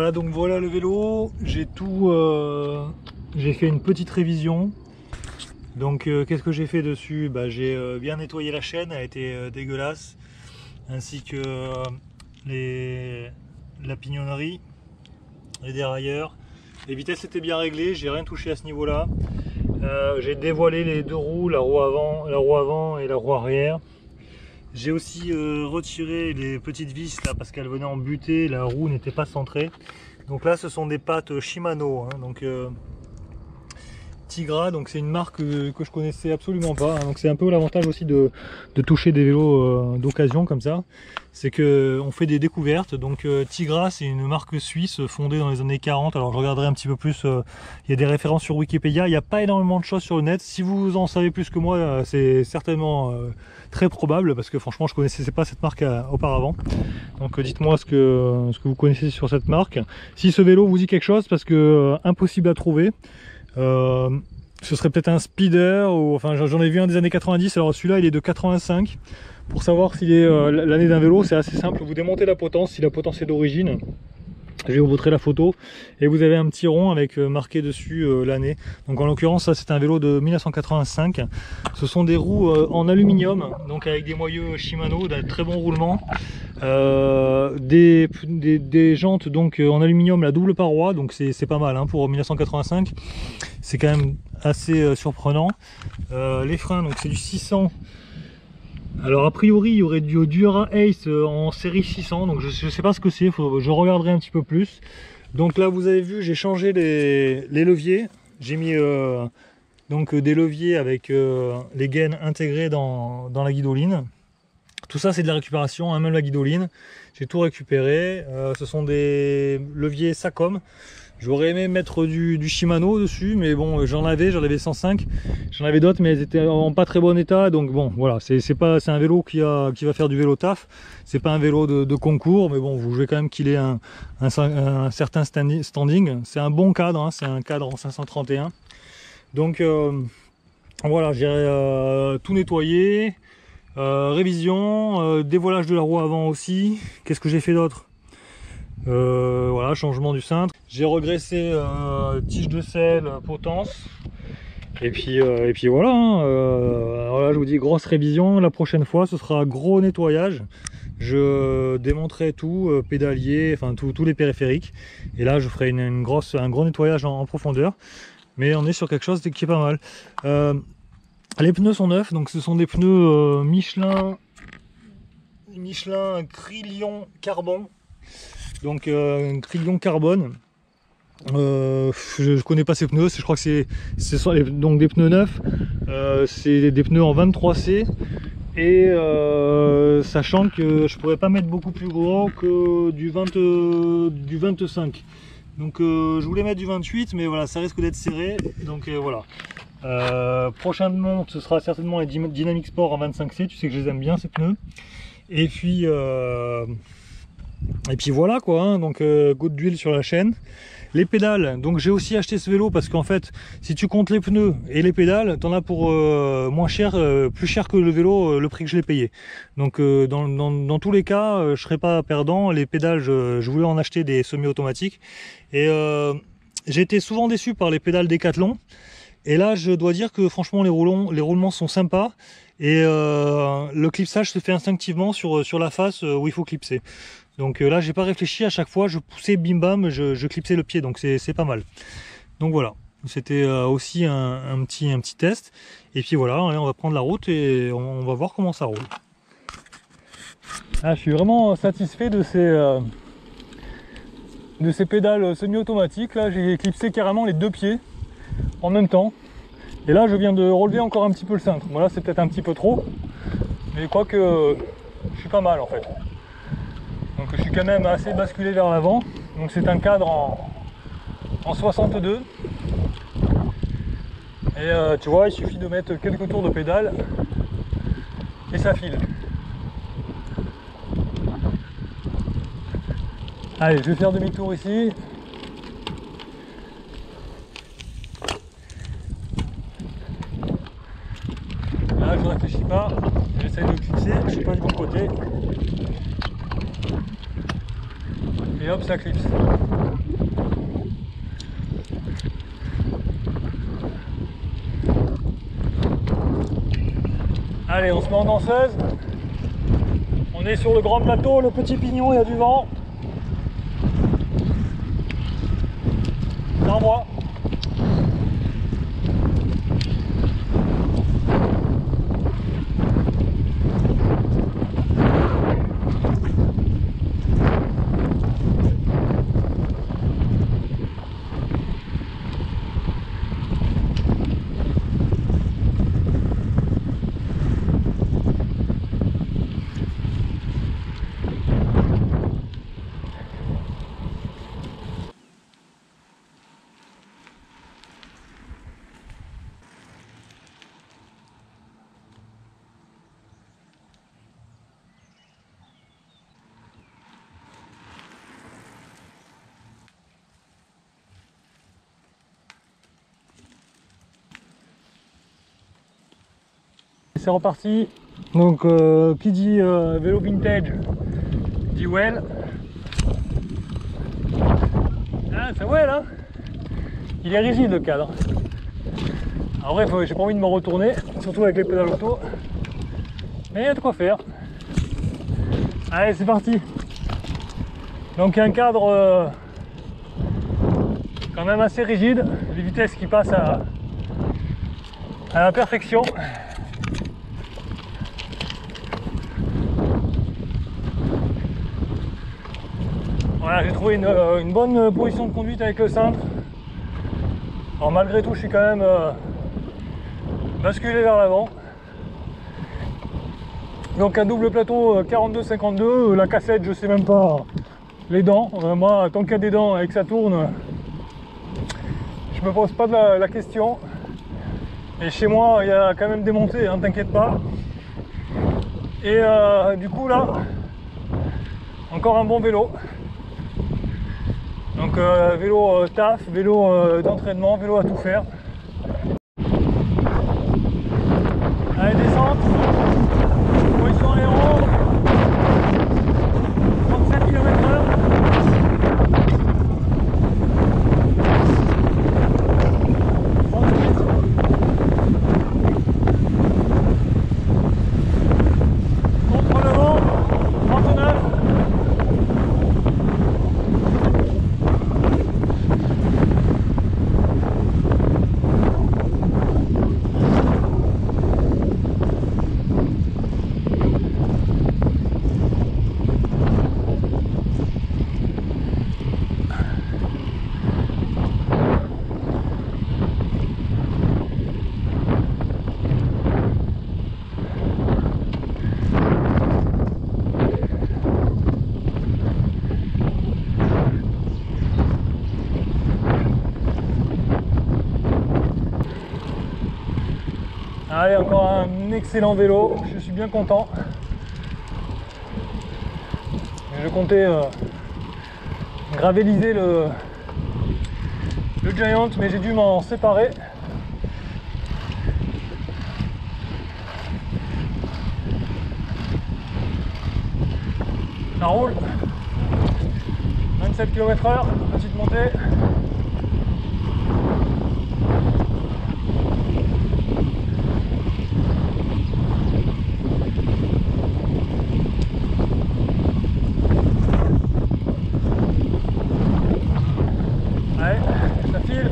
Voilà, donc voilà le vélo, j'ai tout, j'ai fait une petite révision. Donc qu'est-ce que j'ai fait dessus? J'ai bien nettoyé la chaîne, elle a été dégueulasse, ainsi que la pignonnerie, les dérailleurs. Les vitesses étaient bien réglées, j'ai rien touché à ce niveau-là. J'ai dévoilé les deux roues, la roue avant et la roue arrière. J'ai aussi retiré les petites vis là parce qu'elles venaient en butée, la roue n'était pas centrée. Donc là ce sont des pattes Shimano, hein, donc Tigra, donc c'est une marque que je connaissais absolument pas, hein. Donc c'est un peu l'avantage aussi de toucher des vélos d'occasion comme ça, c'est que on fait des découvertes. Donc Tigra, c'est une marque suisse fondée dans les années 40. Alors je regarderai un petit peu plus, il y a des références sur Wikipédia, il n'y a pas énormément de choses sur le net. Si vous en savez plus que moi, c'est certainement très probable, parce que franchement je connaissais pas cette marque auparavant. Donc dites-moi ce que vous connaissez sur cette marque, si ce vélo vous dit quelque chose, parce que impossible à trouver. Ce serait peut-être un speeder, ou enfin j'en ai vu un des années 90, alors celui-là il est de 85. Pour savoir s'il est l'année d'un vélo, c'est assez simple, vous démontez la potence, si la potence est d'origine. Je vais vous montrer la photo et vous avez un petit rond avec marqué dessus l'année. Donc en l'occurrence ça c'est un vélo de 1985. Ce sont des roues en aluminium, donc avec des moyeux Shimano d'un très bon roulement. Des jantes donc en aluminium, la double paroi, donc c'est pas mal hein, pour 1985. C'est quand même assez surprenant. Les freins, donc c'est du 600. Alors a priori il y aurait du Dura Ace en série 600, donc je sais pas ce que c'est, je regarderai un petit peu plus. Donc là vous avez vu, j'ai changé les leviers, j'ai mis donc des leviers avec les gaines intégrées dans la guidoline. Tout ça c'est de la récupération, hein, même la guidoline, j'ai tout récupéré. Ce sont des leviers Sacom. J'aurais aimé mettre du Shimano dessus, mais bon, j'en avais 105, j'en avais d'autres, mais elles étaient en pas très bon état. Donc bon, voilà, c'est un vélo qui va faire du vélo taf. C'est pas un vélo de concours, mais bon, vous voulez quand même qu'il ait un certain standing. C'est un bon cadre, hein, c'est un cadre en 531. Donc voilà, j'ai tout nettoyé, révision, dévoilage de la roue avant aussi. Qu'est-ce que j'ai fait d'autre? Voilà, changement du cintre. J'ai regraissé tige de selle, potence. Et puis voilà, hein, alors là je vous dis grosse révision. La prochaine fois ce sera gros nettoyage. Je démonterai tout, pédalier, enfin tous les périphériques. Et là je ferai un gros nettoyage en profondeur. Mais on est sur quelque chose qui est pas mal. Les pneus sont neufs, donc ce sont des pneus Michelin Krillon Carbon. Donc un Krillon carbone. Je connais pas ces pneus, je crois que ce sont donc des pneus neufs. C'est des pneus en 23C. Et sachant que je pourrais pas mettre beaucoup plus gros que du 25. Donc je voulais mettre du 28, mais voilà, ça risque d'être serré. Donc voilà. Prochainement ce sera certainement les Dynamic Sport en 25C. Tu sais que je les aime bien ces pneus. Et puis voilà quoi, hein. Donc goutte d'huile sur la chaîne. Les pédales, donc j'ai aussi acheté ce vélo parce qu'en fait si tu comptes les pneus et les pédales, t'en as pour moins cher, plus cher que le vélo, le prix que je l'ai payé. Donc dans tous les cas je serais pas perdant. Les pédales, je voulais en acheter des semi-automatiques et j'ai été souvent déçu par les pédales Decathlon. Et là je dois dire que franchement les roulements sont sympas. Et le clipsage se fait instinctivement sur la face où il faut clipser. Donc là j'ai pas réfléchi, à chaque fois je poussais bim bam, je clipsais le pied, donc c'est pas mal. Donc voilà, c'était aussi un petit test. Et puis voilà, on va prendre la route et on va voir comment ça roule. Ah, je suis vraiment satisfait de ces pédales semi-automatiques. Là j'ai clipsé carrément les deux pieds en même temps. Et là je viens de relever encore un petit peu le cintre. Bon là c'est peut-être un petit peu trop, mais quoique je suis pas mal en fait. Donc je suis quand même assez basculé vers l'avant. Donc c'est un cadre en 62. Et tu vois, il suffit de mettre quelques tours de pédale et ça file. Allez, je vais faire demi-tour ici. Là je réfléchis pas, j'essaye de clipser, je suis pas du bon côté. Et hop, ça clipse. Allez, on se met en danseuse. On est sur le grand plateau, le petit pignon, il y a du vent. Sans moi. C'est reparti. Donc qui dit vélo vintage dit well. Ah, c'est well hein. Il est rigide le cadre. En vrai j'ai pas envie de me retourner, surtout avec les pédales auto. Mais il y a de quoi faire. Allez, c'est parti. Donc un cadre quand même assez rigide, les vitesses qui passent à la perfection. Voilà, j'ai trouvé une bonne position de conduite avec le cintre. Alors malgré tout, je suis quand même basculé vers l'avant. Donc un double plateau 42-52, la cassette, je sais même pas les dents. Moi, tant qu'il y a des dents et que ça tourne, je me pose pas de la question. Et chez moi, il y a quand même des montées, hein, t'inquiète pas. Et du coup là, encore un bon vélo. Donc vélo taf, vélo d'entraînement, vélo à tout faire. Allez, descente. Position aéro. 37 km/h. Contre le vent, 39. Allez, encore un excellent vélo, je suis bien content. Je comptais gravéliser le Giant, mais j'ai dû m'en séparer. Ça roule. 27 km/h, petite montée. Ça file.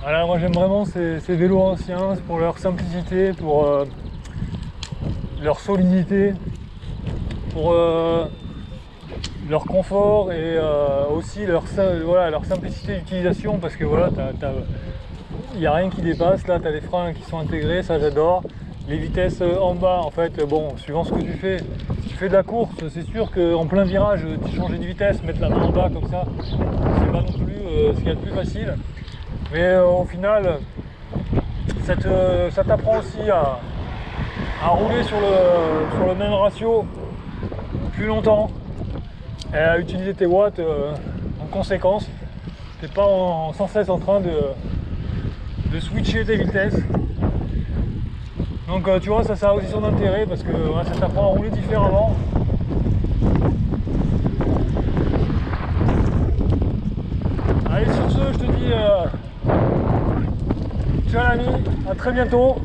Voilà, moi j'aime vraiment ces vélos anciens pour leur simplicité, pour leur solidité, pour leur confort et aussi leur simplicité d'utilisation, parce que voilà, il n'y a rien qui dépasse. Là tu as des freins qui sont intégrés, ça j'adore. Les vitesses en bas, en fait, bon, suivant ce que tu fais, si tu fais de la course, c'est sûr qu'en plein virage, changer de vitesse, mettre la main en bas comme ça, c'est pas non plus ce qu'il y a de plus facile. Mais au final, ça t'apprend aussi à rouler sur le même ratio plus longtemps et à utiliser tes watts en conséquence. Tu n'es pas sans cesse en train de switcher tes vitesses. Donc tu vois, ça a aussi son intérêt parce que ouais, ça t'apprend à rouler différemment. Allez, sur ce, je te dis ciao l'ami, à très bientôt.